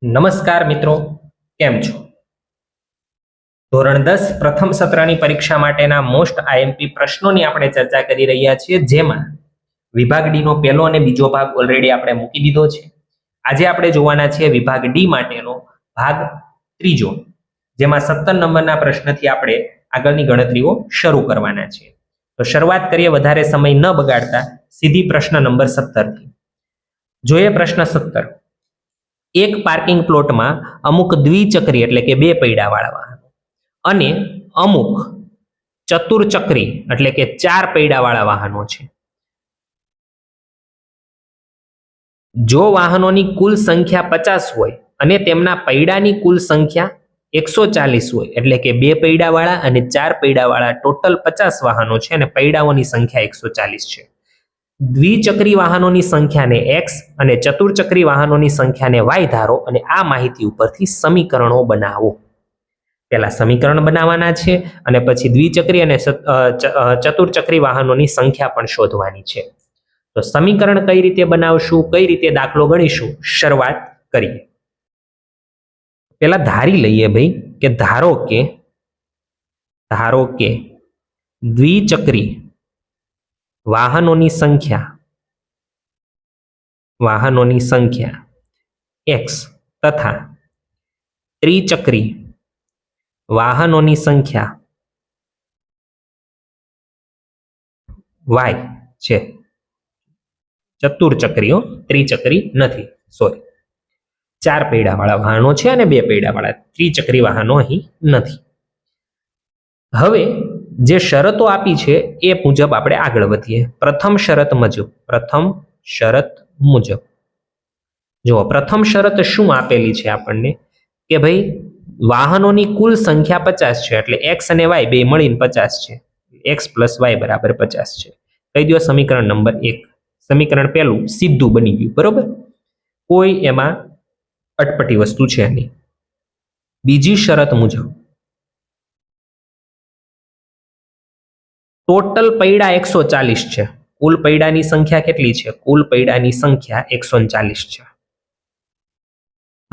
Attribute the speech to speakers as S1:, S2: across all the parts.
S1: નમસ્કાર મિત્રો, કેમ છો? ધોરણ 10 પ્રથમ સત્રની પરીક્ષા માટેના મોસ્ટ આઈએમપી પ્રશ્નોની આપણે ચર્ચા કરી રહ્યા છીએ, જેમાં વિભાગ ડી નો પહેલો અને બીજો ભાગ ઓલરેડી આપણે મૂકી દીધો છે. આજે આપણે જોવાના છે વિભાગ ડી માટેનો ભાગ ત્રીજો, જેમાં 17 નંબરના પ્રશ્નથી આપણે આગળની ગણતરીઓ શરૂ કરવાના છે. તો શરૂઆત કરીએ વધારે સમય ન બગાડતા સીધી પ્રશ્ન નંબર 17 થી. જોઈએ પ્રશ્ન 17. એક પાર્કિંગ પ્લોટમાં અમુક દ્વિચક્રી એટલે કે બે પૈડાવાળા વાહનો અને અમુક ચતુર્ચક્રી એટલે કે ચાર પૈડાવાળા વાહનો છે. જો વાહનોની કુલ સંખ્યા 50 હોય અને તેમના પૈડાની કુલ સંખ્યા 140 હોય, એટલે કે બે પૈડાવાળા અને ચાર પૈડાવાળા ટોટલ 50 વાહનો છે અને પૈડાઓની સંખ્યા 140 છે. દ્વિચક્રી વાહનોની સંખ્યાને x અને ચતુર્ચક્રી વાહનોની સંખ્યાને y ધારો અને આ માહિતી ઉપરથી સમીકરણો બનાવો. પહેલા સમીકરણ બનાવવાના છે અને પછી દ્વિચક્રી અને ચતુર્ચક્રી વાહનોની સંખ્યા પણ શોધવાની છે. તો સમીકરણ કઈ રીતે બનાવશું, કઈ રીતે દાખલો ગણીશું, શરૂઆત કરીએ. પહેલા ધારી લઈએ ભાઈ કે ધારો કે દ્વિચક્રી વાહનોની સંખ્યા x તથા ત્રિચક્રી વાહનોની સંખ્યા y છે. ચતુર્ચક્રીઓ, ત્રિચક્રી નથી, સોરી. ચાર પૈડાવાળા વાહનો છે અને બે પૈડાવાળા, ત્રિચક્રી વાહનો અહીં નથી. હવે જે શરતો આપી છે એ મુજબ આપણે આગળ વધીએ. પ્રથમ શરત મુજબ જો પ્રથમ શરત શું આપેલી છે આપણને કે ભાઈ વાહનોની કુલ સંખ્યા 50 છે, એટલે x અને y બે મળીને 50 છે. x પ્લસ y બરાબર 50 છે. કહી દો સમીકરણ નંબર 1. સમીકરણ પહેલું સીધું બની ગયું, બરોબર, કોઈ એમાં અટપટી વસ્તુ છે નહીં. બીજી શરત મુજબ ટોટલ પૈડા 140 છે. કુલ પૈડાની સંખ્યા કેટલી છે? કુલ પૈડાની સંખ્યા 140 છે.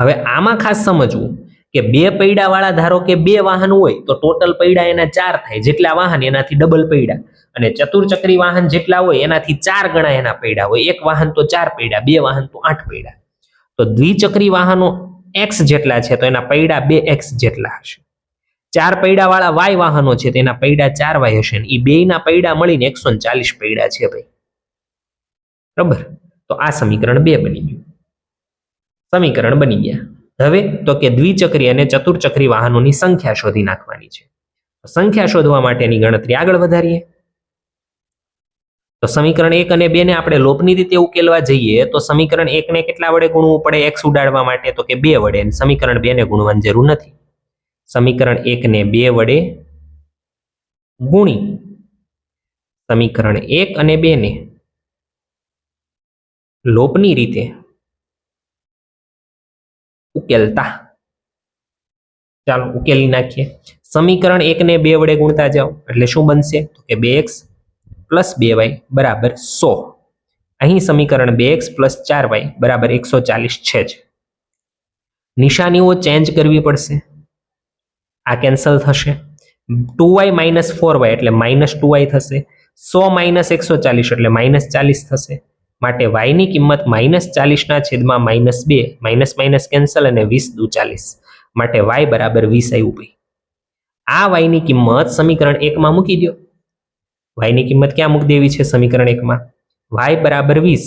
S1: હવે આમાં ખાસ સમજવું કે બે પૈડાવાળા ધારો કે બે વાહન હોય તો ટોટલ પૈડા એના 4 થાય, જેટલા વાહન એનાથી ડબલ પૈડા, અને ચતુર્ચક્રી વાહન જેટલા હોય એનાથી 4 ગણા એના પૈડા હોય. એક વાહન તો 4 પૈડા, બે વાહન તો 8 પૈડા. તો દ્વિચક્રી વાહનો x જેટલા છે તો એના પૈડા 2x જેટલા હશે. ચાર પૈડાવાળા y વાહનો છે તેના પૈડા 4y હશે. એ બેયના પૈડા મળીને 140 પૈડા છે ભાઈ, બરાબર. તો આ સમીકરણ 2 બની ગયું. સમીકરણ બની ગયા. હવે તો કે દ્વિચક્રી અને ચતુર્ચક્રી વાહનોની સંખ્યા શોધી નાખવાની છે. સંખ્યા શોધવા માટેની ગણતરી આગળ વધારીએ. તો સમીકરણ 1 અને 2 ને આપણે લોપની રીતે ઉકેલવા જઈએ તો સમીકરણ 1 ને કેટલા વડે ગુણવું પડે x ઉડાડવા માટે? તો કે 2 વડે. અને સમીકરણ 2 ને ગુણવાની જરૂર નથી. સમીકરણ 1 ને 2 વડે ગુણી સમીકરણ 1 અને 2 ને લોપની રીતે ઉકેલતા, ચાલો ઉકેલી નાખીએ. સમીકરણ 1 ને 2 વડે ગુણતા જાઓ એટલે શું બનશે? તો કે 2x પ્લસ 2y બરાબર 100. અહીં સમીકરણ 2x પ્લસ 4y બરાબર 140 છે જ. નિશાનીઓ ચેન્જ કરવી પડશે. આ કેન્સલ થશે. 2y માઇનસ 4y એટલે માઇનસ 2y થશે. 100 માઇનસ 140 એટલે માઇનસ 40 થશે. માટે y ની કિંમત -40 છેદમાં -2, માઇનસ માઇનસ કેન્સલ અને 20 દુ 40, માટે y બરાબર 20 આવ્યું ભાઈ. આ y ની કિંમત સમીકરણ 1 માં મૂકી દો. y ની કિંમત ક્યાં મૂકી દેવી છે? સમીકરણ 1 માં. y બરાબર 20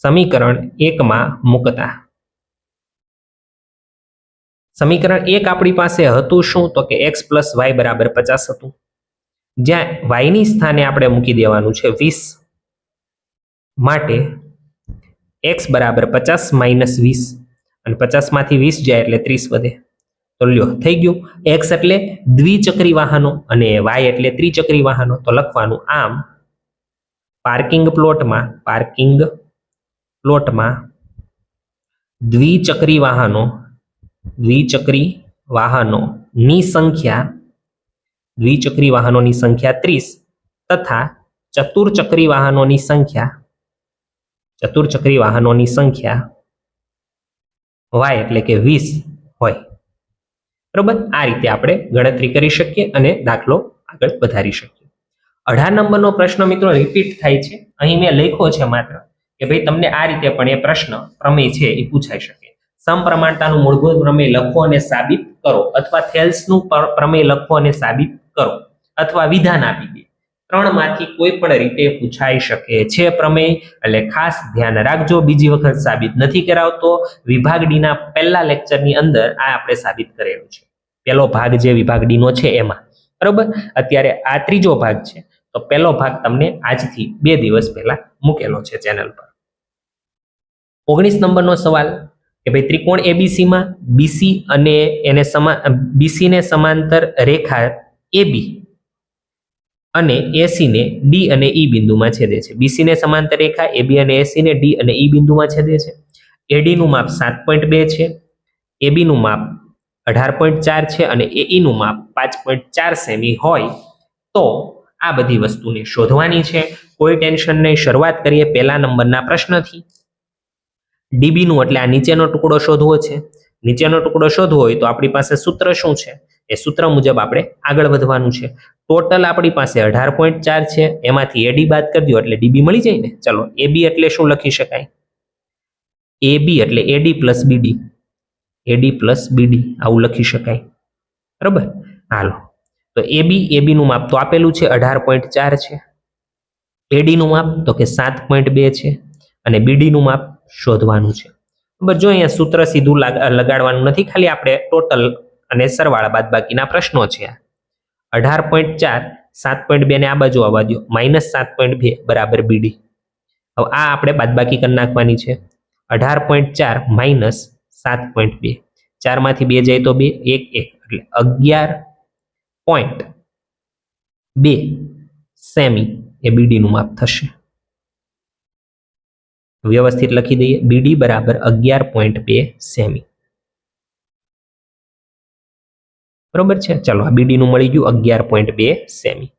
S1: સમીકરણ 1 માં મૂકતા સમીકરણ 1 આપણી પાસે હતું શું? તો કે x પ્લસ y બરાબર 50 હતું. જ્યાં y ની સ્થાને આપણે મૂકી દેવાનું છે 20, માટે x બરાબર 50 માઇનસ 20, અને 50 માંથી 20 જાય એટલે 30 વધે. તો લ્યો થઈ ગયું. x એટલે દ્વિચક્રી વાહનો અને y એટલે ત્રિચક્રી વાહનો. તો લખવાનું આમ પાર્કિંગ પ્લોટમાં દ્વિચક્રી વાહનોની સંખ્યા 30 તથા ચતુર્ચક્રી વાહનોની સંખ્યા 40 વાય એટલે કે 20 હોય. બરોબર, આ રીતે આપણે ગણતરી કરી શકીએ અને દાખલો આગળ વધારી શકીએ. 18 નંબરનો પ્રશ્ન મિત્રો રિપીટ થાય છે. અહીં મેં લખ્યો છે માત્ર કે ભાઈ તમને આ રીતે પણ એ પ્રશ્ન પ્રમેય છે એ પૂછાઈ શકે. સમપ્રમાણતાનું મૂળભૂત પ્રમેય લખો અને સાબિત કરો, અથવા થેલ્સનું પ્રમેય લખો અને સાબિત કરો, અથવા વિધાન આપી દે. ત્રણમાંથી કોઈ પણ રીતે પૂછાઈ શકે છે પ્રમેય. એટલે ખાસ ધ્યાન રાખજો, બીજી વખત સાબિત નથી કરાવતો. વિભાગ ડી ના પહેલા લેક્ચરની અંદર આ આપણે સાબિત કરેલું છે. પહેલો ભાગ જે વિભાગ ડી નો છે એમાં. બરોબર, અત્યારે આ ત્રીજો ભાગ છે, તો પહેલો ભાગ તમને આજથી 2 દિવસ પહેલા મૂકેલો છે ચેનલ પર. 19 નંબરનો સવાલ કે ભાઈ ત્રિકોણ એબીસી માં બીસી અને એને બીસી ને સમાંતર રેખા એબી અને એસી ને ડી અને ઈ બિંદુમાં છેદે છે. બીસી ને સમાંતર રેખા એબી અને એસી ને ડી અને ઈ બિંદુમાં છેદે છે. એડી નું માપ 7.2 છે, એબી નું માપ 18.4 છે અને એઈ નું માપ 5.4 સેમી હોય તો આ બધી વસ્તુને શોધવાની છે. કોઈ ટેન્શન નહીં, શરૂઆત કરીએ પહેલા નંબરના પ્રશ્નથી. ડીબી નું એટલે આ નીચેનો ટુકડો શોધવો છે. નીચેનો ટુકડો શોધવો હોય તો આપણી પાસે સૂત્ર શું છે? એ સૂત્ર મુજબ આપણે આગળ વધવાનું છે. ટોટલ આપણી પાસે 18.4 છે, એમાંથી એડી બાદ કરી દો એટલે ડીબી મળી જાય ને. ચલો, એબી એટલે શું લખી શકાય? એબી એટલે એડી પ્લસ બીડી, એડી પ્લસ બીડી આવું લખી શકાય. બરોબર, હાલો તો એબી નું માપ તો આપેલું છે 18.4 છે. એડી નું માપ તો કે 7.2 છે અને બીડી નું માપ શોધવાનું છે. બરાબર, જો અહીંયા સૂત્ર સીધું લગાડવાનું નથી, ખાલી આપણે ટોટલ અને સરવાળા બાદ બાકીના પ્રશ્નો છે. 18.4 7.2 ને આ બાજુ આવવા દો, -7.2 બરાબર બીડી. હવે આ આપણે બાદબાકી કરી નાખવાની છે. 18.4 માઇનસ 7.2, 4 માંથી 2 જાય તો 2, 1 1 એટલે 11.2 સેમી એ બીડી નું માપ થશે. વ્યવસ્થિત લખી દઈએ, બીડી બરાબર 11.2 સેમી. બરોબર છે, ચલો આ બીડી નું મળી ગયું 11.2 સેમી.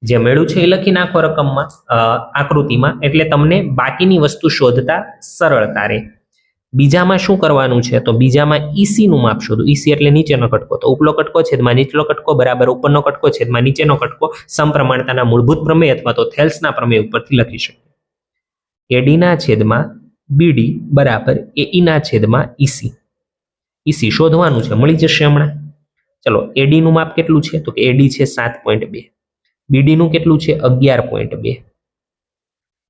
S1: જે મળ્યું છે એ લખી નાખો રકમમાં, આકૃતિમાં, એટલે તમને બાકીની વસ્તુ શોધતા સરળતા રહે. બીજામાં શું કરવાનું છે? તો બીજામાં ઈસી નું માપ શોધો. ઈસી એટલે નીચેનો કટકો, તો ઉપલો કટકો છેદમાં નીચલો કટકો બરાબર ઉપરનો કટકો છેદમાં નીચેનો કટકો સમપ્રમાણતાના મૂળભૂત પ્રમેય અથવા તો થેલ્સના પ્રમેય ઉપરથી લખી શકીએ. એડી ના છેદમાં બીડી બરાબર એઈ ના છેદમાં ઈસી. ઈસી શોધવાનું છે, મળી જશે હમણાં. ચલો, એડી નું માપ કેટલું છે? તો કે એડી છે 7.2, બીડી નું કેટલું છે? 11.2,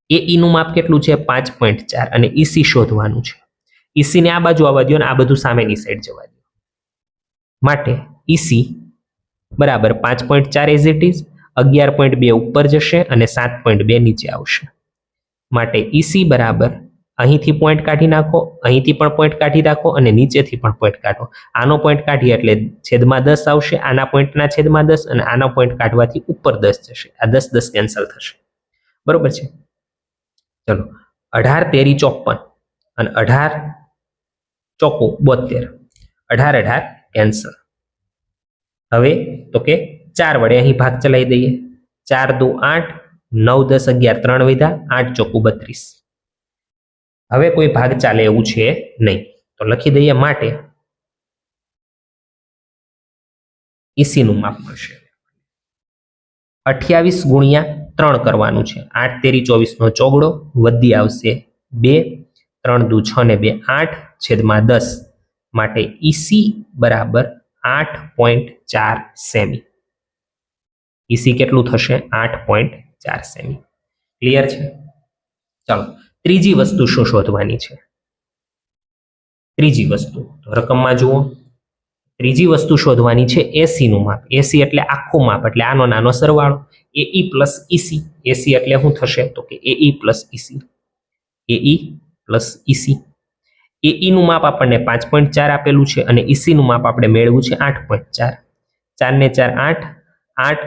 S1: એઈ નું માપ કેટલું છે? 5.4 અને ઈસી શોધવાનું છે. ઈસી ને આ બાજુ આવવા દો અને આ બધું સામેની સાઈડ જવા દો. માટે ઈસી બરાબર 5.4 એઝ ઇટ ઇઝ, 11.2 ઉપર જશે અને 7.2 નીચે આવશે. માટે ઈસી બરાબર અહીંથી પોઈન્ટ કાઢી નાખો, અહીંથી પણ પોઈન્ટ કાઢી નાખો અને નીચેથી પણ પોઈન્ટ કાઢો. આનો પોઈન્ટ કાઢીએ એટલે છેદમાં 10 આવશે, આના પોઈન્ટના છેદમાં 10 અને આનો પોઈન્ટ કાઢવાથી ઉપર 10 જશે. આ 10 10 કેન્સલ થશે. બરોબર છે, ચલો 18 તેરી 54 અને 18 ચોકુ 72, 18 18 કેન્સલ. હવે તો કે 4 વડે અહીં ભાગ ચલાવી દઈએ. 4 દુ 8, 9 10 11 3 વધ્યા, 8 ચોકુ 32. હવે કોઈ ભાગ ચાલે એવું છે નહીં, તો લખી દઈએ માટે ઈસી નું માપ મળશે 28 ગુણ્યા 3 કરવાનું છે. 8 તેરી 24 નો ચોગડો વધી આવશે 2, 3 દુ 6 ને 2 8 છેદમાં 10. માટે ઈસી બરાબર 8.4 સેમી. ઈસી કેટલું થશે? 8.4 સેમી. ક્લિયર છે? ચાલો, ત્રીજી વસ્તુ શું શોધવાની છે? ત્રીજી વસ્તુ રકમમાં જુઓ. ત્રીજી વસ્તુ શોધવાની છે એસી નું માપ. એસી એટલે આખું માપ, એટલે આનો નાનો સરવાળો. એઈ પ્લસ ઈસી. એસી એટલે શું થશે? તો કે એઈ પ્લસ ઈસી, એઈ પ્લસ ઈસી. એઈ નું માપ આપણને 5.4 આપેલું છે અને ઈસી નું માપ આપણે મેળવ્યું છે 8.4. 4 ને 4 8, 8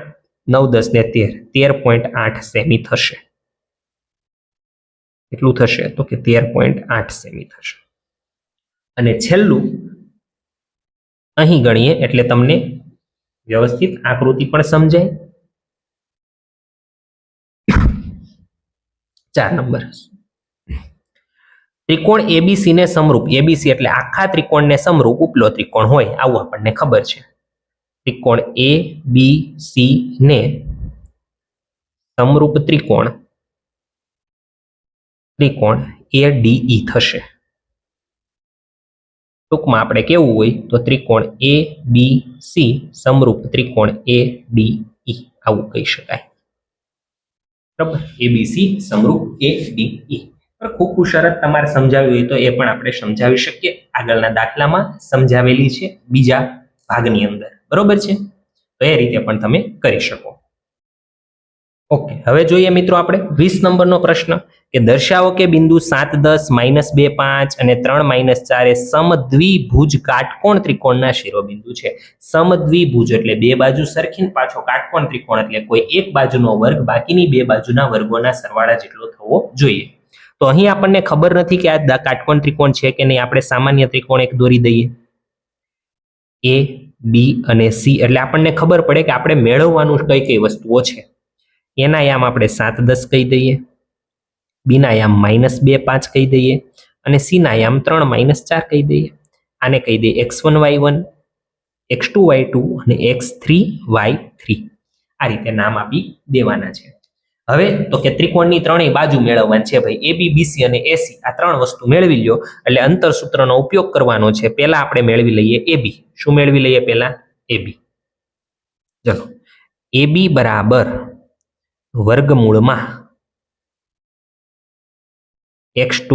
S1: 9 10 ને 13, 13.8 સેમી થશે. કેટલું થશે? તો કે 13.8 સેમી થશે. અને છેલ્લું અહીં ગણીએ એટલે તમને વ્યવસ્થિત આકૃતિ પણ સમજાય. 4 નંબર ત્રિકોણ એબીસી ને સમરૂપ, એબીસી એટલે આખા ત્રિકોણને સમરૂપ ઉપલો ત્રિકોણ હોય આવું આપણને ખબર છે. ત્રિકોણ એ બી સી ને સમરૂપ ત્રિકોણ એડીઈ થશે. ટૂંકમાં આપણે કેવું હોય તો ત્રિકોણ એ બી સી સમરૂપ ત્રિકોણ એડીઈ આવું કહી શકાય. બરાબર, એબીસી સમરૂપ એડીઈ. ખૂબ સરસ, તમારે સમજાવ્યું હોય તો એ પણ આપણે સમજાવી શકીએ. આગળના દાખલામાં સમજાવેલી છે બીજા ભાગની અંદર. બરોબર છે, તો એ રીતે પણ તમે કરી શકો. ઓકે, હવે જોઈએ મિત્રો આપણે 20 નંબરનો પ્રશ્ન કે દર્શાવો કે બિંદુ 7 10 -2 5 અને 3 -4 એ સમદ્વિભુજ કાટકોણ ત્રિકોણના શિરોબિંદુ છે. સમદ્વિભુજ એટલે બે બાજુ સરખી ને પાછો કાટકોણ ત્રિકોણ એટલે કોઈ એક બાજુનો વર્ગ બાકીની બે બાજુના વર્ગોના સરવાળા જેટલો થવો જોઈએ. તો અહીં આપણને ખબર નથી કે આ કાટકોણ ત્રિકોણ છે કે નહીં. આપણે સામાન્ય ત્રિકોણ એક દોરી દઈએ, એ બી અને સી, એટલે આપણને ખબર પડે કે આપણે મેળવવાનું કઈ કઈ વસ્તુઓ છે. એના યામ આપણે 7 10 કહી દઈએ, બીના યામ -2 5 કહી દઈએ અને સીના યામ 3 -4 કહી દઈએ. આને કહી દઈએ x1 y1, x2 y2 અને x3 y3. આ રીતે નામ આપી દેવાના છે. હવે તો કે ત્રિકોણની ત્રણેય બાજુ મેળવવાની છે ભાઈ. એ બી બીસી અને એસી આ ત્રણ વસ્તુ મેળવી લ્યો એટલે અંતર સૂત્રનો ઉપયોગ કરવાનો છે. પહેલા આપણે મેળવી લઈએ એ બી. શું મેળવી લઈએ પહેલા? એ બી. ચલો, એ બી બરાબર વર્ગમૂળમાં x2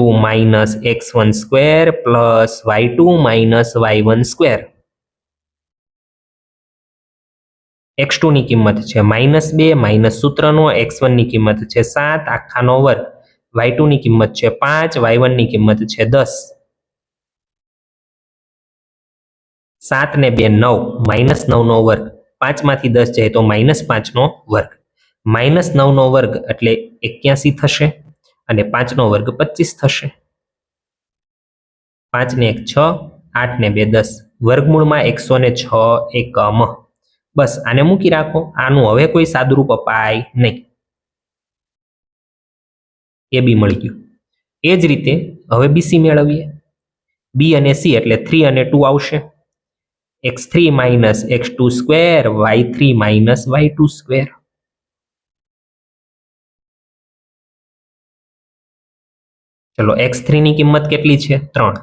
S1: - x1 square plus y2 - y1 square. x2 ની કિંમત છે -2 માઇનસ સૂત્રનો, x1 ની કિંમત છે 7 આખાનો વર્ગ, y2 ની કિંમત છે 5, y1 ની કિંમત છે 10. 7 ને 2 9, -9 નો વર્ગ, 5 માંથી 10 જાય તો -5 નો વર્ગ. -9 નો વર્ગ એટલે 81 થશે અને 5 નો વર્ગ 25 થશે. 5 ને 1 6, 8 ને 2 10, વર્ગમૂળમાં 106 એકમ. બસ આને મૂકી રાખો. આનું હવે કોઈ સાદુરૂપ અપાય નહીં. એ બી મળી ગયું. એ જ રીતે હવે બીસી મેળવીએ. બી અને સી એટલે 3 અને 2 આવશે. x3 - x2 square, y3 - y2 square. ચલો, x3 ની કિંમત કેટલી છે? 3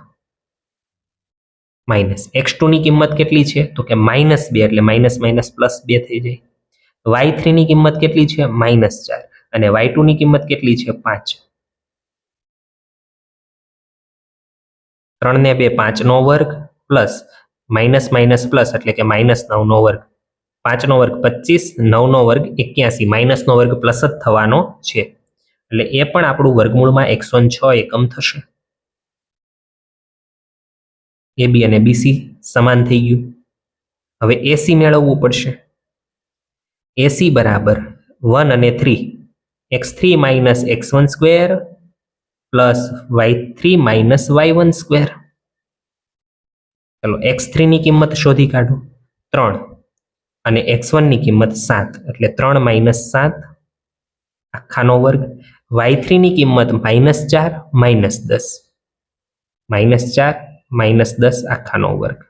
S1: માઇનસ x2 ની કિંમત કેટલી છે? તો કે -2 એટલે -+2 થઈ જાય. y3 ની કિંમત કેટલી છે? -4 અને y2 ની કિંમત કેટલી છે? 5. 3 ને 2 5 નો વર્ગ પ્લસ પ્લસ એટલે કે -9 નો વર્ગ. 5 નો વર્ગ 25, 9 નો વર્ગ 81, માઇનસ નો વર્ગ પ્લસ જ થવાનો છે એટલે એ પણ આપણું વર્ગમૂળમાં 106 એકમ થશે. એ બી અને બીસી સમાન થઈ ગયું. હવે એસી મેળવવું પડશે. એસી બરાબર 1 અને 3, x3 - x1 square plus y3 - y1 square. ચલો, x3 ની કિંમત શોધી કાઢો 3 અને x1 ની કિંમત 7 એટલે 3 - 7 આખાનો વર્ગ. y3 ની કિંમત -4 -10, -4 -10 આખાનો વર્ગ.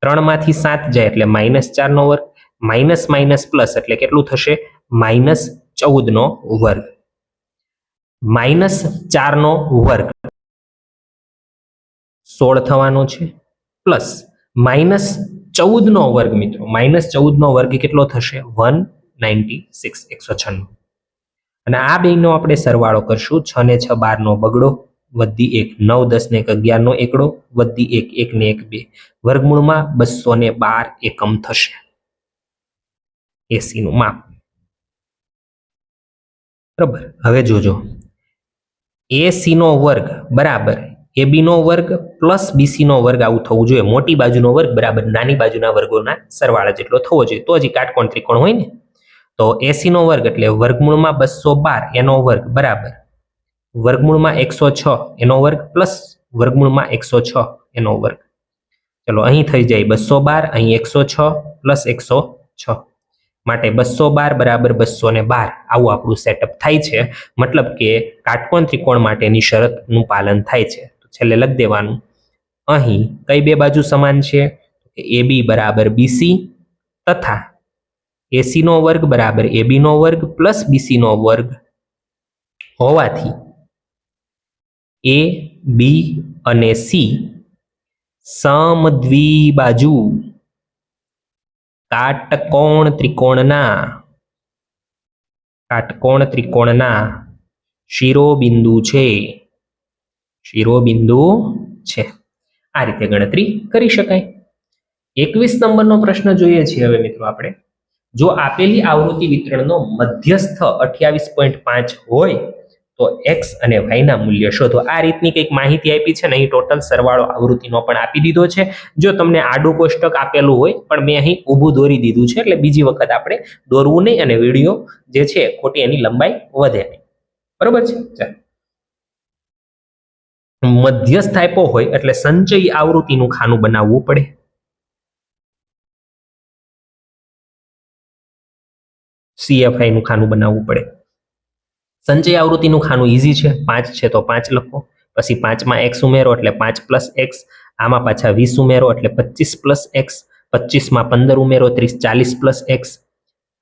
S1: 3 માંથી 7 જાય એટલે -4 નો વર્ગ, માઇનસ પ્લસ એટલે કેટલું થશે? -14 નો વર્ગ. -4 નો વર્ગ 16 થવાનો છે પ્લસ -14 નો વર્ગ. મિત્રો -14 નો વર્ગ કેટલો થશે? 196, 196. અને આ બેનો આપણે સરવાળો કરશું. 6 ને 6 12 નો બગડો, વધી 1 9, 10 ને 1 11 નો એકડો, વધી 1 1 ને 1 2, વર્ગમૂળમાં 212 એકમ થશે એસી નું માપ. બરાબર, હવે જોજો એસી નો વર્ગ બરાબર એબી નો વર્ગ પ્લસ બીસી નો વર્ગ આવું થવું જોઈએ. મોટી બાજુનો વર્ગ બરાબર નાની બાજુના વર્ગોના સરવાળા જેટલો થવો જોઈએ, તો જ કાટકોણ ત્રિકોણ હોય ને. તો એસી નો વર્ગ એટલે વર્ગમૂળમાં 212 એનો વર્ગ બરાબર વર્ગમૂળમાં 106 એનો વર્ગ પ્લસ વર્ગમૂળમાં 106 એનો વર્ગ. ચલો, અહીં થઈ જાય 212, અહીં 106 પ્લસ 106. માટે 212 બરાબર 212 આવું આપણું સેટઅપ થાય છે. મતલબ કે કાટકોણ ત્રિકોણ માટેની શરતનું પાલન થાય છે. તો છેલ્લે લખી દેવાનું અહીં કઈ બે બાજુ સમાન છે? AB બરાબર BC તથા AC નો વર્ગ બરાબર AB નો વર્ગ પ્લસ BC નો વર્ગ હોવાથી A, B અને C સમદ્વિબાજુ કાટકોણ ત્રિકોણના શિરોબિંદુ છે. આ રીતે ગણતરી કરી શકાય. 21 નંબરનો પ્રશ્ન જોઈએ છીએ હવે મિત્રો આપણે. જો આપેલી આવૃત્તિ વિતરણનો મધ્યસ્થ 28.5 હોય તો x અને y ના મૂલ્ય શોધો. આ રીતની કંઈક માહિતી આપી છે ને અહીં ટોટલ સરવાળો આવૃત્તિનો પણ આપી દીધો છે. જો તમને આડું કોષ્ટક આપેલું હોય પણ મેં અહીં ઊભું દોરી દીધું છે એટલે બીજી વખત આપણે દોરવું નહીં અને વિડીયો જે છે ખોટી એની લંબાઈ વધે નહીં. બરોબર છે. ચાલો, મધ્યસ્થ આપ્યો હોય એટલે સંચય આવૃત્તિનું ખાનું બનાવવું પડે. CFI નું ખાનું બનાવવું પડે. સંચય આવૃત્તિનું ખાનું ઈઝી છે. 5 છે તો 5 લખો, પછી 5 માં x ઉમેરો એટલે 5 પ્લસ x, આમાં પાછા 20 ઉમેરો એટલે 25 પ્લસ x, 25 માં 15 ઉમેરો 30 40 પ્લસ x,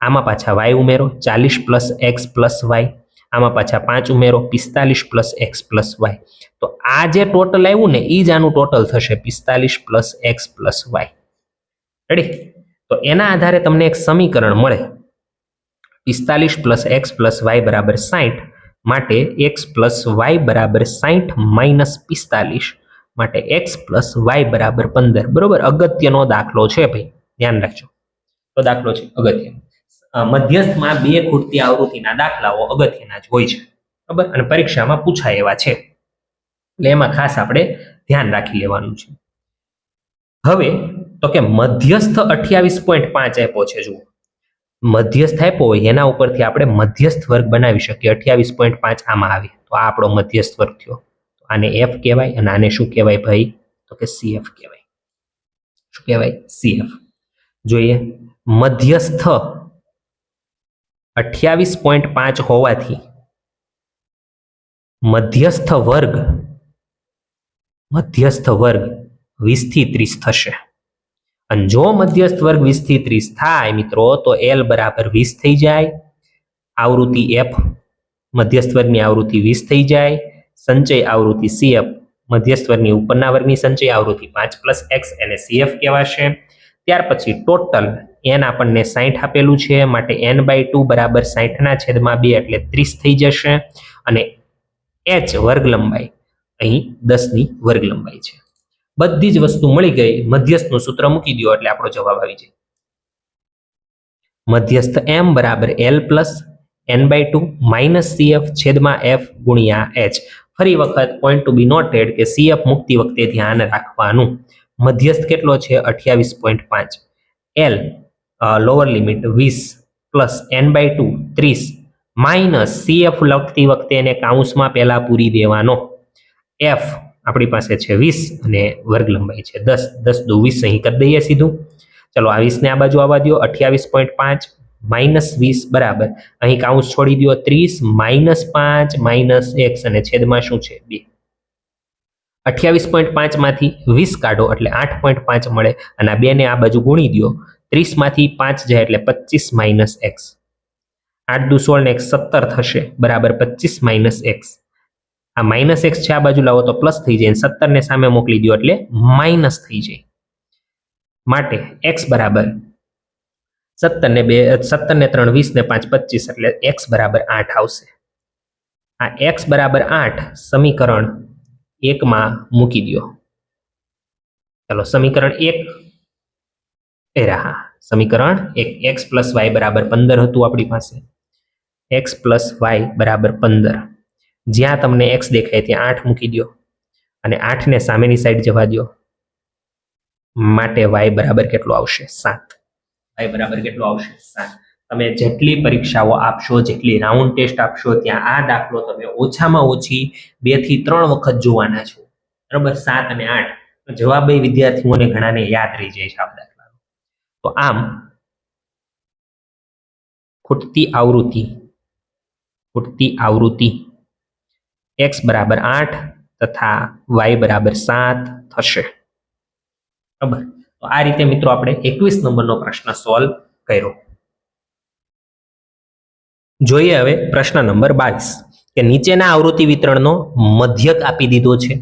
S1: આમાં પાછા y ઉમેરો 40 પ્લસ x પ્લસ y, આમાં પાછા 5 ઉમેરો 45 પ્લસ x પ્લસ y. તો આ જે ટોટલ આવ્યું ને એ જ આનું ટોટલ થશે 45 plus x plus y. Ready? તો એના આધારે તમને એક સમીકરણ મળે 45 પ્લસ x પ્લસ y બરાબર 60 માટે x પ્લસ y બરાબર 60 માઇનસ 45 માટે x પ્લસ y બરાબર 15. બરોબર? અગત્યનો દાખલો છે ભાઈ, ધ્યાન રાખજો. તો દાખલો છે અગત્યનો. મધ્યસ્થમાં બે ખૂટતી આવૃત્તિના દાખલાઓ અગત્યના જ હોય છે. બરાબર? અને પરીક્ષામાં પૂછાય એવા છે એટલે એમાં ખાસ આપણે ધ્યાન રાખી લેવાનું છે. હવે તો કે મધ્યસ્થ 28.5 આપ્યો છે. જુઓ, મધ્યસ્થ આપ્યો હોય એના ઉપરથી આપણે મધ્યસ્થ વર્ગ બનાવી શકીએ. 28.5 આમાં આવે તો આ આપણો મધ્યસ્થ વર્ગ થયો. આને f કહેવાય અને આને શું કહેવાય ભાઈ? તો કે CF કહેવાય. શું કહેવાય? CF. જોઈએ, મધ્યસ્થ 28.5 હોવાથી મધ્યસ્થ વર્ગ 20 થી 30 થશે. અને જો મધ્યસ્થ વર્ગ 20 થી 30 થાય મિત્રો તો L બરાબર 20 થઈ જાય, આવૃત્તિ F મધ્યસ્થ વર્ગની આવૃત્તિ 20 થઈ જાય, સંચય આવૃત્તિ CF મધ્યસ્થ વર્ગની ઉપરના વર્ગની સંચય આવૃત્તિ 5 પ્લસ x એને CF કહેવાશે. ત્યાર પછી ટોટલ n આપણને 60 આપેલું છે માટે n/2 બરાબર 60 ના છેદમાં 2 એટલે 30 થઈ જશે. અને h વર્ગ લંબાઈ અહીં 10 ની વર્ગ લંબાઈ છે. બધી જ વસ્તુ મળી ગઈ. મધ્યસ્થનું સૂત્ર મૂકી દો એટલે આપણો જવાબ આવી જાય. મધ્યસ્થ m બરાબર L plus n/2 minus CF છેદમાં f ગુણ્યા h. ફરી વખત પોઈન્ટ ટુ બી નોટેડ કે CF મૂકતી વખતે ધ્યાન રાખવાનું. મધ્યસ્થ કેટલો છે? 28.5. L lower limit 20 plus n/2 30 minus CF લખતી વખતે એને કાઉન્સમાં પહેલા પૂરી દેવાનો. f આપણી પાસે છે 20 અને વર્ગ લંબાઈ છે 10. 10 દુ 20 અહીં કરી દઈએ સીધું. ચલો, આ 20 ને આ બાજુ આવવા દો. 28.5 માઇનસ 20 બરાબર અહીં કાઉન્સ છોડી દો 30 માઇનસ 5 માઇનસ x અને છેદમાં શું છે? 2. 28.5 માંથી 20 કાઢો એટલે 8.5 મળે અને આ 2 ને આ બાજુ ગુણી દો. 30 માંથી 5 જાય એટલે 25 માઇનસ x. 8 દુ 16 ને x 17 થશે બરાબર 25 માઇનસ x. આ માઇનસ x છે, આ બાજુ લાવો તો પ્લસ થઈ જાય. 17 ને સામે મોકલી દો એટલે માઇનસ થઈ જાય. માટે x બરાબર 17 ને 3 20 ને 5 25 એટલે x બરાબર 8 આવશે. આ x બરાબર 8 સમીકરણ 1 માં મૂકી દો. ચલો, સમીકરણ 1 સમીકરણ 1 x પ્લસ y બરાબર 15 હતું આપણી પાસે. x પ્લસ y બરાબર 15. જ્યાં તમને x દેખાય ત્યાં 8 મૂકી દો અને 8 ને સામેની સાઈડ જવા દો. માટે y બરાબર કેટલો આવશે? 7. y બરાબર કેટલો આવશે? 7. તમે જેટલી પરીક્ષાઓ આપશો, જેટલી રાઉન્ડ ટેસ્ટ આપશો, ત્યાં આ દાખલો તમે ઓછામાં ઓછી 2 થી 3 વખત જોવાના છો. બરાબર? 7 અને 8 જવાબ વિદ્યાર્થીઓને ઘણાને યાદ રહી જાય છે આ દાખલાનો. તો આમ ખૂટતી આવૃત્તિ x બરાબર 8 તથા y બરાબર 7 થશે. બરાબર. તો આ રીતે મિત્રો આપણે 21 નંબરનો પ્રશ્ન સોલ્વ કર્યો. જોઈએ હવે પ્રશ્ન નંબર 22 કે નીચેના આવૃત્તિ વિતરણનો મધ્યક આપી દીધો છે,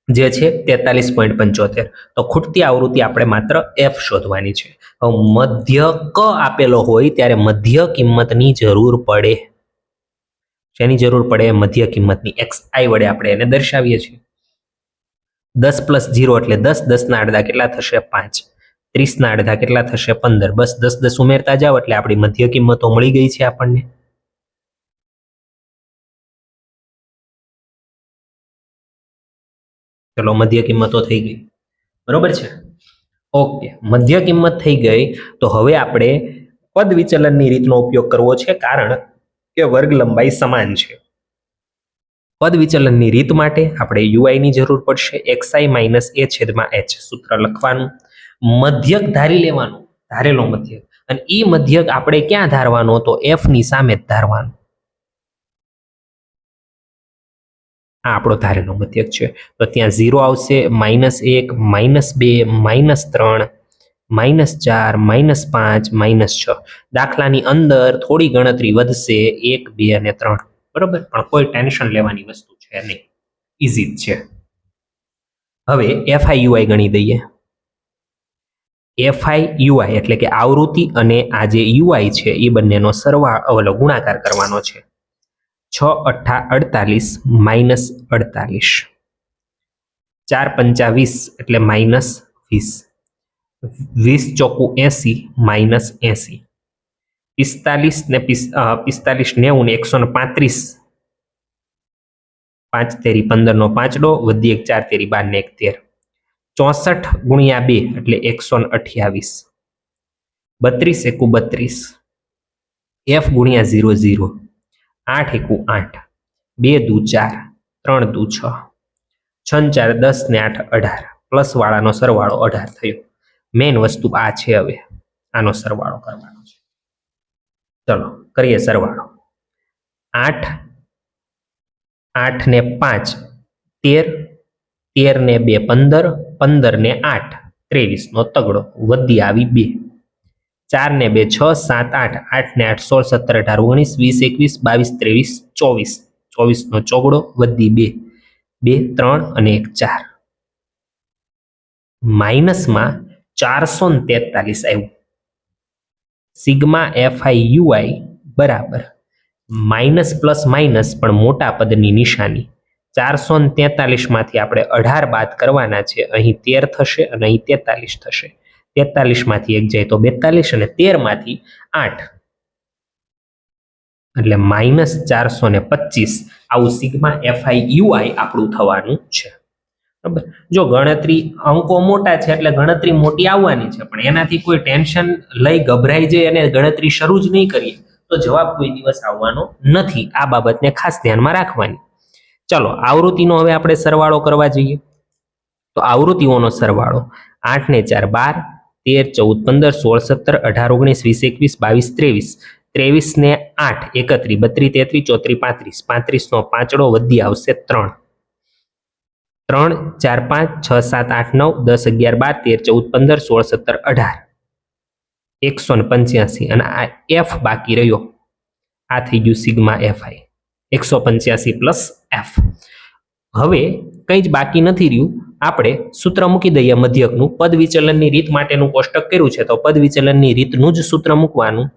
S1: જે છે 43.75. તો ખૂટતી આવૃત્તિ આપણે માત્ર f શોધવાની છે. હવે મધ્યક આપેલો હોય ત્યારે મધ્ય કિંમતની જરૂર પડે. શેની જરૂર પડે? મધ્ય કિંમતની. xi વડે આપણે એને દર્શાવીએ છીએ. 10 પ્લસ 0 એટલે 10. 10 ના અડધા કેટલા થશે? 5. 30 ના અડધા કેટલા થશે? 15. બસ 10 10 ઉમેરતા જાઓ એટલે આપણી મધ્ય કિંમતો મળી ગઈ છે આપણને. ચલો મધ્ય કિંમતો થઈ ગઈ. બરોબર છે. ઓકે, મધ્ય કિંમત થઈ ગઈ. તો હવે આપણે પદ વિચલનની રીતનો ઉપયોગ કરવો છે, કારણ કે વર્ગ લંબાઈ સમાન છે. પદ વિચલનની રીત માટે આપણે યુઆઈ ની જરૂર પડશે. xi માઇનસ a છેદમાં h સૂત્ર લખવાનું, મધ્યક ધારી લેવાનું, ધારેલો મધ્યક. અને ઈ મધ્યક આપણે ક્યાં ધારવાનો? તો f ની સામે જ ધારવાનું. આ આપણો ધારેલો મધ્યક છે. તો ત્યાં 0 આવશે, -1, -2, -3, -4, -5, -6. દાખલાની અંદર થોડી ગણતરી વધશે, 1, 2 અને 3. બરોબર, પણ કોઈ ટેન્શન લેવાની વસ્તુ છે નહીં, ઇઝી જ છે. હવે FIUI ગણી દઈએ. FIUI એટલે કે આવૃત્તિ અને આ જે UI છે એ બંનેનો સરવાળો ગુણાકાર કરવાનો છે. 6 અઠ્ઠા 48 -48, 4 પંચા 20 એટલે -20, 20 ચોકુ 80 -80, 45 ને 45 90 ને 135, 5 તેરી 15 નો 5 વધી 1 4 તેરી 12 ને 1 13, 64 ગુણ્યા 2 એટલે 128, 32 એકુ 32, f ગુણ્યા 0 0, 8 એકુ 8, 2 દુ 4, 3 દુ 6, 6 4 10 ને 8 18, પ્લસ વાળાનો સરવાળો 18 થયો. મેઇન વસ્તુ આ છે. હવે આનો સરવાળો કરવાનો છે. ચલો કરીએ સરવાળો. 8 8 ને 5 13, 13 ને 2 15, 15 ને 8 23 નો તગડો, વધી આવી 2, 4 ને 2 6 7 8, 8 ને 8 16 17 18 19 20 21 22 23 24, 24 નો ચોગડો, વધી 2, 2 3 અને 1 4. માઇનસમાં 443 આવ્યું. સિગ્મા FIUI બરાબર માઇનસ પ્લસ માઇનસ પણ મોટા પદની નિશાની. 443 માંથી આપણે 18 બાદ કરવાના છે. અહીં 13 થશે અને અહીં 43 થશે. 43 માંથી 1 જાય તો 42 અને 13 માંથી 8 એટલે -425. આવું સિગ્મા FIUI આપણું થવાનું છે. બરાબર. જો ગણતરી અંકો મોટા છે એટલે ગણતરી મોટી આવવાની છે, પણ એનાથી કોઈ ટેન્શન લઈ ગભરાઈ જાય અને ગણતરી શરૂ જ નહીં કરીએ તો જવાબ કોઈ દિવસ આવવાનો નથી. આ બાબતને ખાસ ધ્યાનમાં રાખવાની. ચલો આવૃત્તિનો હવે આપણે સરવાળો કરવા જઈએ. તો આવૃત્તિઓનો સરવાળો 8 ને 4 12, 13 14 15 16 17 18 19 20 21 22 23, 23 ને 8 31 32 33 34 35, 35 નો 5 વધી આવશે 3, 3 4 5 6 7 8 9 10 11 12 13 14 15 16 17 18, 185. અને આ f બાકી રહ્યો. આ થઈ ગયું સિગ્મા FI, 185 પ્લસ f. હવે કંઈ જ બાકી નથી રહ્યું. આપણે સૂત્ર મૂકી દઈએ મધ્યકનું. પદ વિચલનની રીત માટેનું કોષ્ટક કર્યું છે, તો પદ વિચલનની રીતનું જ સૂત્ર મૂકવાનું.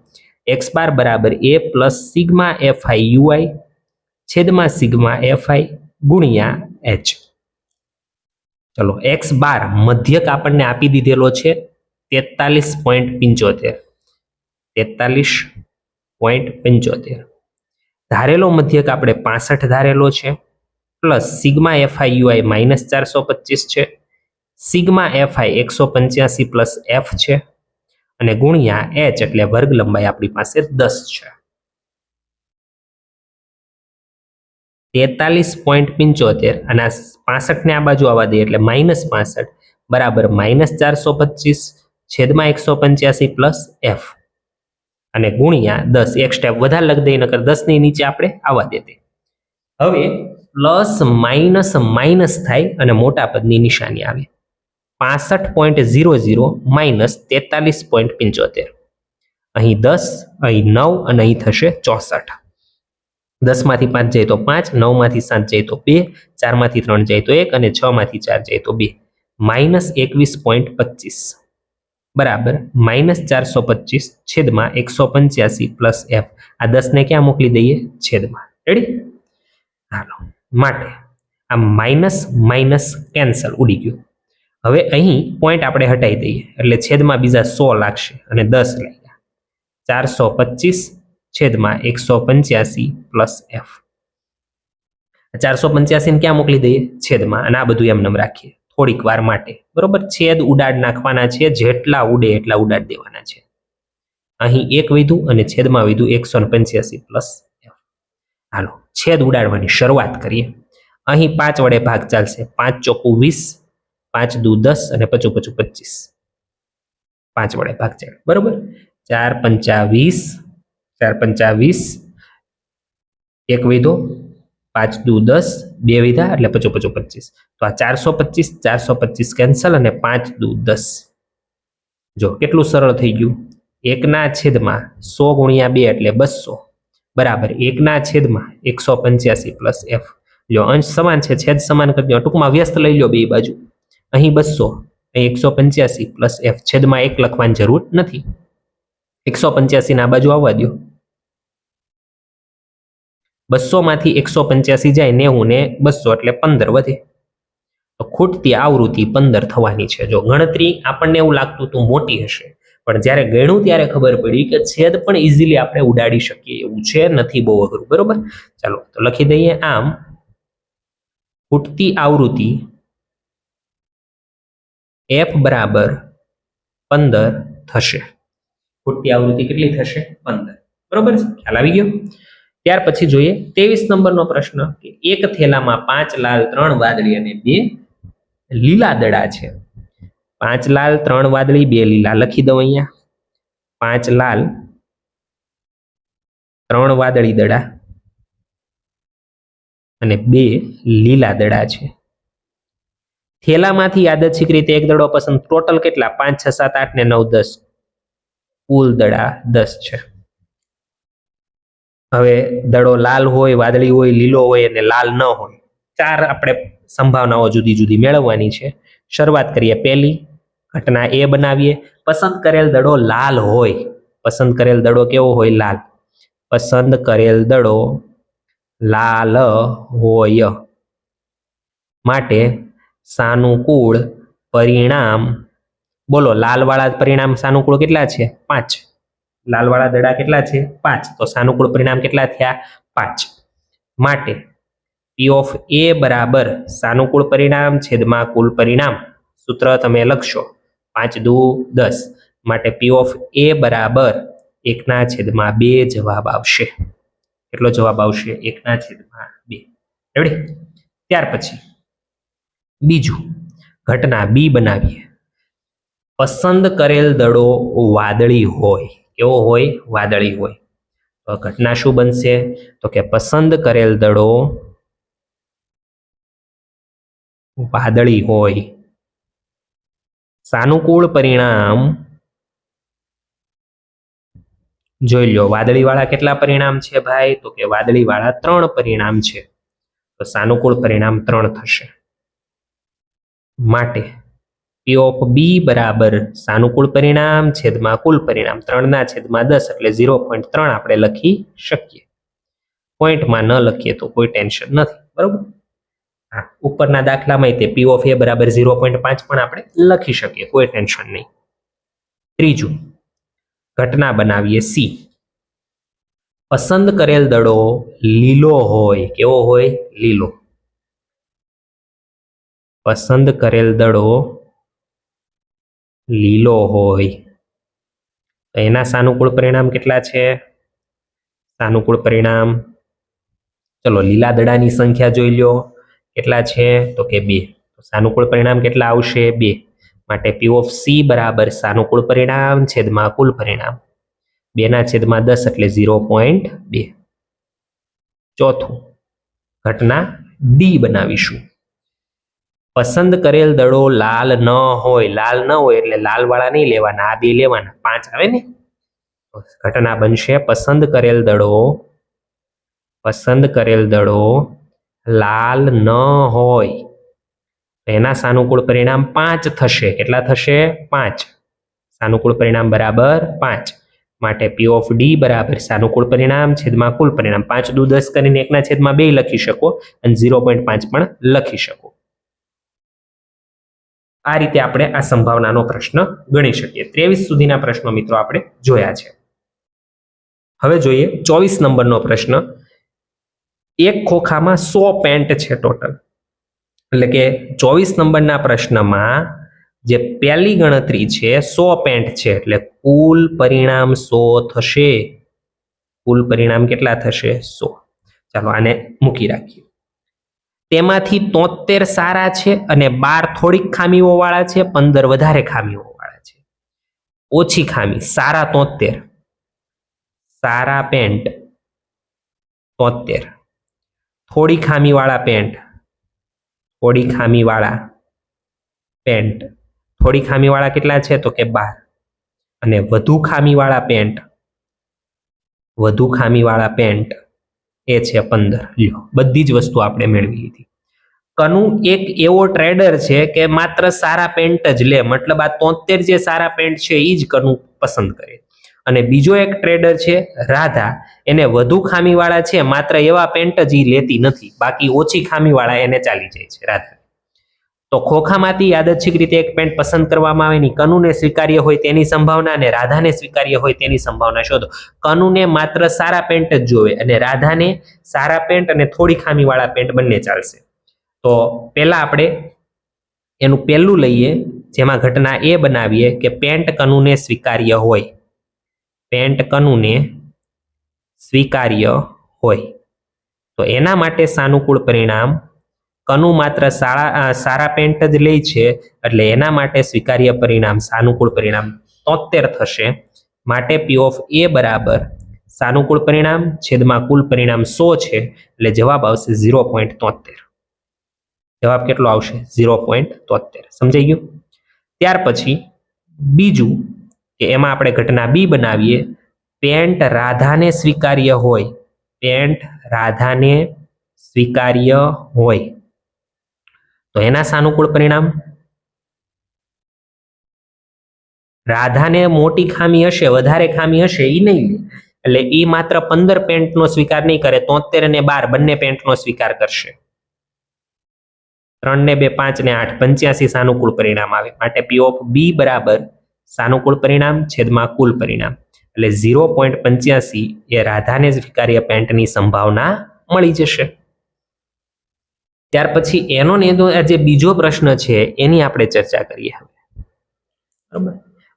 S1: x બાર બરાબર a પ્લસ સિગ્મા FIUI છેદમાં સિગ્મા FI ગુણ્યા h. ચલો x બાર મધ્યક આપણને આપી દીધેલો છે 43.75, 43.75. ધારેલો મધ્યક આપણે 65 ધારેલો છે, પ્લસ સિગ્મા FIUI -425 છે, સિગ્મા FI 185 પ્લસ f છે, અને ગુણ્યા h એટલે વર્ગ લંબાઈ આપણી પાસે 10 છે. 43.75 અને 65 ને આ બાજુ આવવા દઈએ એટલે -65 બરાબર -425 છેદમાં 185 પ્લસ f. અને ગુણ્યા 10, એક સ્ટેપ વધારે લખી દઈએ, નકર 10 ની નીચે આપણે આવવા દેતે. હવે પ્લસ માઇનસ માઇનસ થાય અને મોટા પદની નિશાની આવે. 65.00 માઇનસ 43.75. અહીં 10, અહીં 9 અને અહીં થશે 64. 10 માંથી 5 જાય તો 5, 9 માંથી 7 જાય તો 2, 4 માંથી 3 જાય તો 1 અને 6 માંથી 4 જાય તો 2. માઇનસ 21.25 બરાબર માઇનસ 425 છેદમાં 185 પ્લસ f. આ 10 ને ક્યાં મોકલી દઈએ? છેદમાં. રેડી? હાલો, માટે આ માઇનસ માઇનસ કેન્સલ, ઉડી ગયું. હવે અહીં પોઈન્ટ આપણે હટાવી દઈએ એટલે છેદમાં બીજા 100 લાગશે અને 10 લાગ્યા. 425 છેદમાં 185 પ્લસ f. 485 ને ક્યાં મોકલી દઈએ? છેદમાં. અને આ બધું એમને રાખીએ થોડીક વાર માટે. બરોબર, છેદ ઉડાડ નાખવાના છે, જેટલા ઉડે એટલા ઉડાડ દેવાના છે. અહીં 1 વધ્યું અને છેદમાં વધ્યું 185 પ્લસ f. હાલો, છેદ ઉડાડવાની શરૂઆત કરીએ. અહીં 5 વડે ભાગ ચાલશે. 5 ચોકું 20, 5 દુ 10 અને 5 5 25. 5 વડે ભાગ ચાલે. બરોબર, 4 પંચા 20, 4 પંચા 20, 1 વધ્યો, 5 દુ 10, 2 વધ્યા એટલે 5 5 25. તો આ 425 425 કેન્સલ અને 5 દુ 10. જો કેટલું સરળ થઈ ગયું. 1 ના છેદમાં 100 ગુણ્યા 2 એટલે 200 બરાબર 1 ના છેદમાં 185 પ્લસ f. જો અંશ સમાન છે, છેદ સમાન કરી દો. ટૂંકમાં વ્યસ્ત લઈ લો બે બાજુ. અહીં 200, અહીં 185 પ્લસ f. છેદમાં 1 લખવાની જરૂર નથી. 185 ના બાજુ આવવા દો. 200 માંથી 185 જાય 90 ને 200 એટલે 15 વધે. તો ખૂટતી આવૃત્તિ 15 થવાની છે. જો ગણતરી આપણને એવું લાગતું હતું મોટી હશે, પણ જ્યારે ગણ્યું ત્યારે ખબર પડી કે છેદ પણ ઇઝીલી આપણે ઉડાડી શકીએ એવું છે, નથી બહુ અઘરું. બરોબર, ચાલો તો લખી દઈએ. આમ ખૂટતી આવૃત્તિ f બરાબર 15 થશે. ખૂટતી આવૃત્તિ કેટલી થશે? 15. બરોબર છે, ખ્યાલ આવી ગયો. ત્યાર પછી જોઈએ 23 નંબરનો પ્રશ્ન કે એક થેલામાં 5 લાલ 3 વાદળી અને 2 લીલા દડા છે. 5 લાલ 3 વાદળી 2 લીલા લખી દઉં અહીંયા. 5 લાલ 3 વાદળી દડા અને 2 લીલા દડા છે. થેલામાંથી યાદચ્છિક રીતે એક દડો પસંદ. ટોટલ કેટલા? 5 6 7 8 ને 9 10. કુલ દડા 10 છે. હવે દડો લાલ હોય, વાદળી હોય, લીલો હોય અને લાલ ન હોય, 4 આપણે સંભાવનાઓ જુદી જુદી મેળવવાની છે. શરૂઆત કરીએ. પહેલી ઘટના એ બનાવીએ. પસંદ કરેલ દડો લાલ હોય. પસંદ કરેલ દડો કેવો હોય? લાલ. પસંદ કરેલ દડો લાલ હોય માટે સાનુકૂળ પરિણામ, બોલો લાલવાળા પરિણામ સાનુકૂળ કેટલા છે? 5. લાલવાળા દડા કેટલા છે? 5. તો સાનુકૂળ પરિણામ કેટલા થયા? 5. માટે P of A બરાબર સાનુકૂળ પરિણામ છેદમાં કુલ પરિણામ. સૂત્ર તમે લખશો 5 દુ 10. માટે P of A બરાબર 1/2 જવાબ આવશે. કેટલો જવાબ આવશે? 1/2. રેડી? ત્યાર પછી બીજું ઘટના બી બનાવીએ. પસંદ કરેલ દડો વાદળી હોય. કેવો હોય? વાદળી હોય. તો ઘટના શું બનશે? તો કે પસંદ કરેલ દડો વાદળી હોય. સાનુકૂળ પરિણામ જોઈ લો. વાદળી વાળા કેટલા પરિણામ છે ભાઈ? તો કે વાદળી વાળા 3 પરિણામ છે. તો સાનુકૂળ પરિણામ 3 થશે. માટે P of B બરાબર સાનુકૂળ પરિણામ છેદમાં કુલ પરિણામ 3/10 એટલે 0.3 આપણે લખી શકીએ. પોઈન્ટમાં ન લખીએ તો કોઈ ટેન્શન નથી. બરોબર, હા, ઉપરના દાખલામાં તે P of A બરાબર 0.5 પણ આપણે લખી શકીએ, કોઈ ટેન્શન નહીં. ત્રીજું ઘટના બનાવીએ સી. પસંદ કરેલ દડો લીલો હોય. કેવો હોય? લીલો. પસંદ કરેલ દડો લીલો હોય. તો એના સાનુકૂળ પરિણામ કેટલા છે? સાનુકૂળ પરિણામ, ચલો લીલા દડાની સંખ્યા જોઈ લો. કેટલા છે? તો કે 2. તો સાનુકૂળ પરિણામ કેટલા આવશે? 2. માટે P of C બરાબર સાનુકૂળ પરિણામ છેદમાં કુલ પરિણામ. 2/10 એટલે 0.2. ચોથું, ઘટના ડી બનાવીશું. પસંદ કરેલ દડો લાલ ન હોય એટલે લાલ વાળા નહીં લેવાના, આ બે લેવાના, 5 આવે ને. ઘટના બનશે પસંદ કરેલ દડો લાલ ન હોય, એના સાનુકૂળ પરિણામ 5 થશે. કેટલા થશે? 5. સાનુકૂળ પરિણામ બરાબર 5. માટે પી ઓફ ડી બરાબર સાનુકૂળ પરિણામ છેદમાં કુલ પરિણામ. 5 દુ 10 કરીને 1/2 લખી શકો અને 0.5 પણ લખી શકો. આ રીતે આપણે આ સંભાવનાનો પ્રશ્ન ગણી શકીએ. 23 સુધીના પ્રશ્નો મિત્રો આપણે જોયા છે. હવે જોઈએ 24 નંબરનો પ્રશ્ન. એક ખોખામાં 100 પેન્ટ છે ટોટલ. એટલે કે 24 નંબરના પ્રશ્નમાં જે પહેલી ગણતરી છે 100 પેન્ટ છે, એટલે કુલ પરિણામ 100 થશે. કુલ પરિણામ કેટલા થશે? 100. ચાલો આને મૂકી રાખીએ. તેમાંથી 73 સારા છે અને 12 થોડીક ખામીઓ વાળા છે, 15 વધારે ખામીઓ વાળા છે. ઓછી ખામી સારા 73, સારા પેન્ટ 73, થોડી ખામી વાળા પેન્ટ, થોડી ખામી વાળા પેન્ટ, થોડી ખામી વાળા કેટલા છે? તો કે 12. અને વધુ ખામી વાળા પેન્ટ, વધુ ખામી વાળા પેન્ટ એ છે 15. લ્યો, બધી જ વસ્તુ આપણે મેળવી લીધી. કનુ એક એવો ટ્રેડર છે કે માત્ર સારા પેન્ટ જ લે, મતલબ આ 73 જે સારા પેન્ટ છે એ જ કનુ પસંદ કરે. અને બીજો એક ટ્રેડર છે રાધા, એને વધુ ખામીવાળા છે, માત્ર એવા પેન્ટ જ ઈ લેતી નથી, બાકી ઓછી ખામીવાળા એને ચાલી જાય છે રાધા. તો ખોખામાંથી યાદચ્છિક રીતે એક પેન્ટ પસંદ કરવામાં આવે, ની કનુને સ્વીકાર્ય હોય તેની સંભાવના અને રાધાને સ્વીકાર્ય હોય તેની સંભાવના શોધો. કનુને માત્ર સારા પેન્ટ જ જોવે અને રાધાને સારા પેન્ટ અને થોડી ખામીવાળા પેન્ટ બંને ચાલશે. તો પહેલા આપણે એનું પહેલું લઈએ, જેમાં ઘટના એ બનાવીએ કે પેન્ટ કનુને સ્વીકાર્ય હોય. પેન્ટ કનુને સ્વીકાર્ય હોય તો એના માટે સાનુકૂળ પરિણામ, કનુ માત્ર સારા પેન્ટ જ લે છે એટલે એના માટે સ્વીકાર્ય પરિણામ સાનુકૂળ પરિણામ 73 થશે. માટે પી ઓફ એ બરાબર સાનુકૂળ પરિણામ છેદમાં કુલ પરિણામ 100 છે, એટલે જવાબ આવશે 0.73. જવાબ કેટલો આવશે? 0.73. સમજાઈ ગયું? ત્યાર પછી બીજું કે એમાં આપણે ઘટના બી બનાવીએ. પેન્ટ રાધાને સ્વીકાર્ય હોય, પેન્ટ રાધાને સ્વીકાર્ય હોય તો એના સાનુકૂળ પરિણામ, રાધાને મોટી ખામી હશે, વધારે ખામી હશે એ નહીં લે, એટલે એ માત્ર 15 પેન્ટનો સ્વીકાર નહીં કરે, 73 અને 12 બંને પેન્ટનો સ્વીકાર કરશે. 3 ને 2 5 ને 8 85 સાનુકૂળ પરિણામ આવે. માટે પી ઓફ બી બરાબર સાનુકૂળ પરિણામ છેદમાં કુલ પરિણામ, એટલે 0.85 એ રાધાને સ્વીકાર્ય પેન્ટની સંભાવના મળી જશે. ત્યાર પછી એનો જે બીજો પ્રશ્ન છે એની આપણે ચર્ચા કરીએ. બરાબર.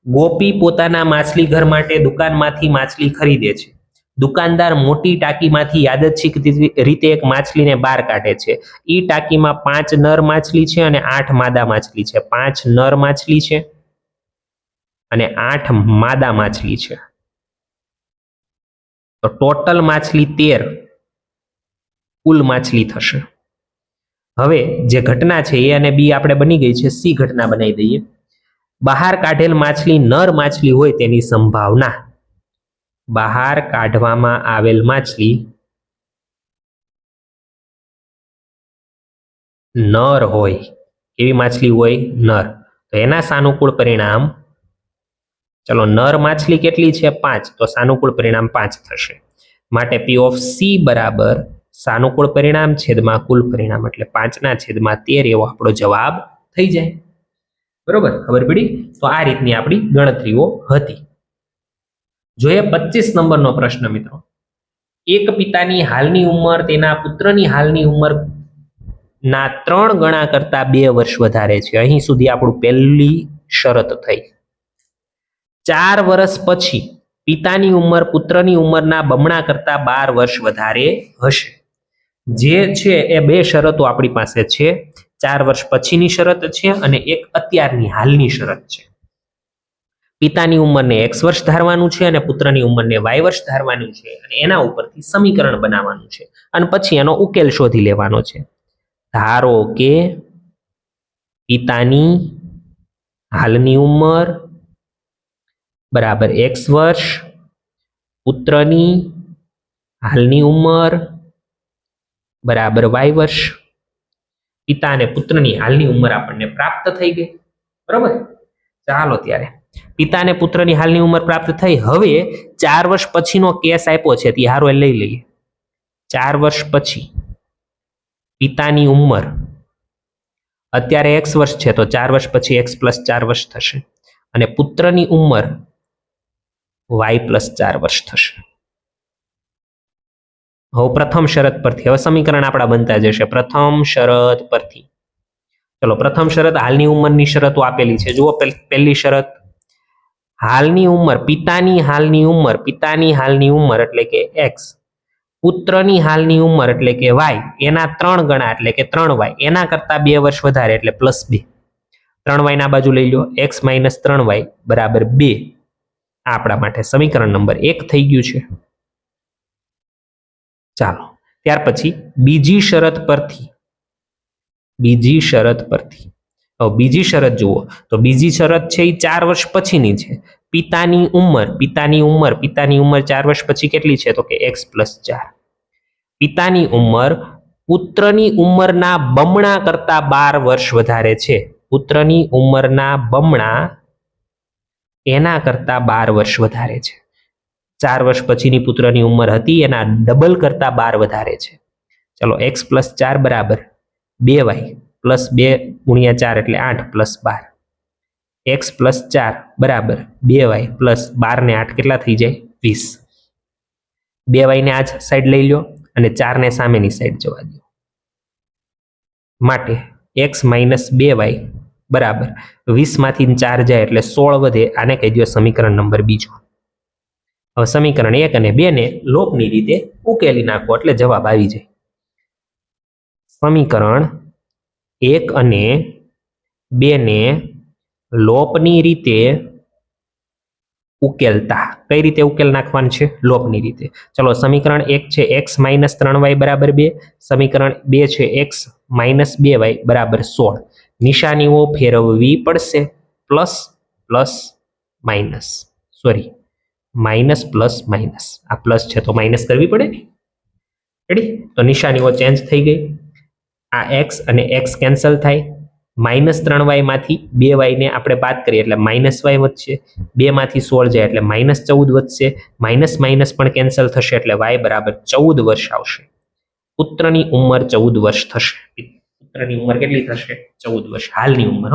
S1: ગોપી પોતાના માછલી ઘર માટે દુકાનમાંથી માછલી ખરીદે છે. દુકાનદાર મોટી ટાંકીમાંથી યાદચ્છિક રીતે એક માછલીને બહાર કાઢે છે. ઈ ટાંકીમાં 5 નર માછલી છે અને 8 માદા માછલી છે. 5 નર માછલી છે અને 8 માદા માછલી છે. તો ટોટલ માછલી 13 કુલ માછલી થશે. હવે જે ઘટના છે એ અને બી આપણે બની ગઈ છે, સી ઘટના બનાવી દઈએ. બહાર કાઢેલ માછલી નર માછલી હોય તેની સંભાવના, બહાર કાઢવામાં આવેલ માછલી નર હોય. કેવી માછલી હોય? નર. તો એના સાનુકૂળ પરિણામ, ચલો નર માછલી કેટલી છે? 5, તો સાનુકૂળ પરિણામ 5 થશે. માટે પી ઓફ સી બરાબર સાનુકૂળ પરિણામ છેદમાં કુલ પરિણામ, એટલે 5/13 એવો આપણો જવાબ થઈ જાય. બરોબર, ખબર પડી? તો આ રીતની આપણી ગણતરીઓ હતી. જોઈએ 25 નંબરનો પ્રશ્ન મિત્રો. એક પિતાની હાલની ઉંમર તેના પુત્રની હાલની ઉંમર ના 3 ગણા કરતા 2 વર્ષ વધારે છે. અહીં સુધી આપણું પહેલી શરત થઈ. 4 વર્ષ પછી પિતાની ઉંમર પુત્રની ઉંમરના બમણા કરતા 12 વર્ષ વધારે હશે. જે છે એ બે શરતો આપણી પાસે છે. 4 વર્ષ પછીની શરત છે અને એક અત્યારની હાલની શરત છે. પિતાની ઉંમરને x વર્ષ ધારવાનું છે અને પુત્રની ઉંમરને y વર્ષ ધારવાનું છે અને એના ઉપરથી સમીકરણ બનાવવાનું છે અને પછી એનો ઉકેલ શોધી લેવાનો છે. ધારો કે પિતાની હાલની ઉંમર બરાબર x વર્ષ, પુત્રની હાલની ઉંમર બરાબર y વર્ષ. પિતા અને પુત્રની હાલની ઉંમર આપણને પ્રાપ્ત થઈ ગઈ. બરાબર, ચાલો ત્યારે પિતા અને પુત્રની હાલની ઉંમર પ્રાપ્ત થઈ. હવે 4 વર્ષ પછીનો કેસ આપ્યો છે તે હારો લઈ લઈએ. 4 વર્ષ પછી પિતાની ઉંમર અત્યારે x વર્ષ છે તો 4 વર્ષ પછી x + 4 વર્ષ થશે અને પુત્રની ઉંમર y + 4 વર્ષ થશે. હવે પ્રથમ શરત પરથી હવે સમીકરણ આપણા બનતા જશે. પ્રથમ શરત પરથી ચલો પ્રથમ શરત હાલની ઉંમરની શરતો આપેલી છે. જુઓ પહેલી શરત હાલની ઉંમર પિતાની હાલની ઉંમર એટલે કે x, પુત્રની હાલની ઉંમર એટલે કે y એના 3 ગણા એટલે કે 3y એના કરતા 2 વર્ષ વધારે એટલે +2. 3y ના બાજુ લઈ લો x - 3y બરાબર 2. આપણા માટે સમીકરણ નંબર 1 થઈ ગયું છે. ચાલો ત્યાર પછી બીજી શરત પરથી બીજી શરત જુઓ તો બીજી શરત છે એ 4 વર્ષ પછીની છે. પિતાની ઉંમર 4 વર્ષ પછી કેટલી છે તો કે x + 4. પિતાની ઉંમર પુત્રની ઉંમરના બમણા કરતા 12 વર્ષ વધારે છે. પુત્રની ઉંમરના બમણા એના કરતા 12 વર્ષ વધારે છે. 4 વર્ષ પછીની પુત્રની ઉંમર હતી એના ડબલ કરતા 12 વધારે છે. ચલો x + 4 બરાબર 2y + 2 × 4 એટલે 8 + 12. x + 4 બરાબર 2y + 12 ને 8 કેટલા થઈ જાય 20. 2y ને આ સાઈડ લઈ લો અને 4 ને સામેની સાઈડ જવા દો. માટે x - 2y બરાબર 20 માંથી 4 જાય એટલે 16 વધે. આને કહી દો સમીકરણ નંબર 2. હવે સમીકરણ 1 અને 2 ને લોપની રીતે ઉકેલી નાખો એટલે જવાબ આવી જાય. સમીકરણ 1 અને 2 ને લોપની રીતે ઉકેલતા કઈ રીતે ઉકેલ નાખવાનું છે લોપની રીતે. ચલો સમીકરણ 1 છે x - 3y બરાબર 2. સમીકરણ 2 છે x - 2y બરાબર 16. નિશાનીઓ ફેરવવી પડશે. Plus plus minus sorry minus plus minus. આ પ્લસ છે તો માઇનસ કરવી પડે ને. રેડી, તો નિશાનીઓ ચેન્જ થઈ ગઈ. આ x અને x કેન્સલ થાય. -3y માંથી 2y ને આપણે બાદ કરીએ એટલે -y વધશે. 2 માંથી 16 જાય એટલે -14 વધશે. માઇનસ માઇનસ પણ કેન્સલ થશે એટલે y બરાબર 14 વર્ષ આવશે. પુત્રની ઉંમર 14 વર્ષ થશે. પુત્રની ઉંમર કેટલી થશે 14 વર્ષ હાલની ઉંમર.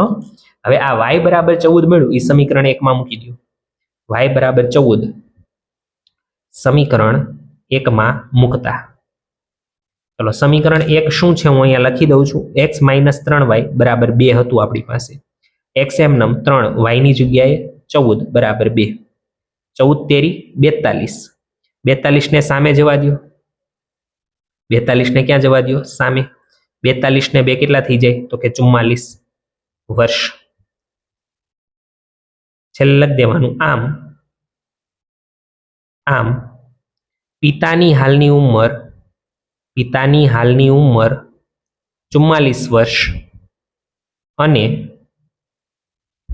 S1: હવે આ y બરાબર 14 મળ્યું એ સમીકરણ 1 માં મૂકી દો. y બરાબર 14 સમીકરણ 1 માં મૂકતા ચલો સમીકરણ 1 શું છે હું અહીંયા લખી દઉં છું. x - 3y બરાબર 2 હતું આપણી પાસે. x એમનેમ 3 y ની જગ્યાએ 14 બરાબર 2. 14 તેરી 42. 42 ને સામે જવા દો. 42 ને ક્યાં જવા દો સામે. 42 ને 2 કેટલા થઈ જાય તો કે 44 વર્ષ. છેલ્લે લખી દેવાનું આમ પિતાની હાલની ઉંમર 44 વર્ષ અને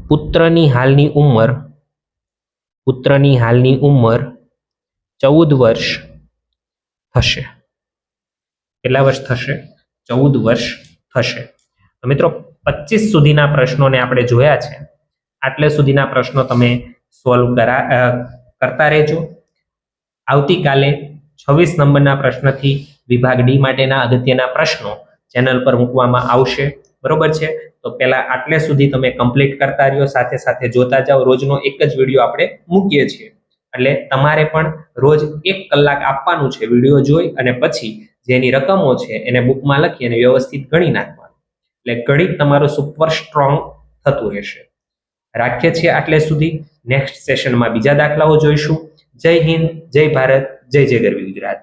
S1: પુત્રની હાલની ઉંમર 14 વર્ષ થશે. કેટલા વર્ષ થશે 14 વર્ષ થશે. તો મિત્રો 25 સુધીના પ્રશ્નોને આપણે જોયા છે. આટલે સુધીના પ્રશ્નો તમે સોલ્વ કરતા રહેજો. આવતીકાલે 26 નંબરના પ્રશ્નથી વિભાગ ડી માટેના અગત્યના પ્રશ્નો ચેનલ પર મૂકવામાં આવશે. બરોબર છે, તો પહેલા આટલે સુધી તમે કમ્પ્લીટ કરતા રહ્યો, સાથે સાથે જોતા જાઓ. રોજનો એક જ વિડીયો આપણે મૂકીએ છીએ એટલે તમારે પણ રોજ 1 કલાક આપવાનું છે વિડીયો જોઈ અને પછી જેની રકમો છે એને બુકમાં લખી અને વ્યવસ્થિત ગણી નાખવાનું. એટલે ગણિત તમારું સુપર સ્ટ્રોંગ થતું રહેશે. રાખીએ છીએ આટલે સુધી. નેક્સ્ટ સેશનમાં બીજા દાખલાઓ જોઈશું. જય હિન્દ, જય ભારત, જય જય ગરવી ગુજરાત.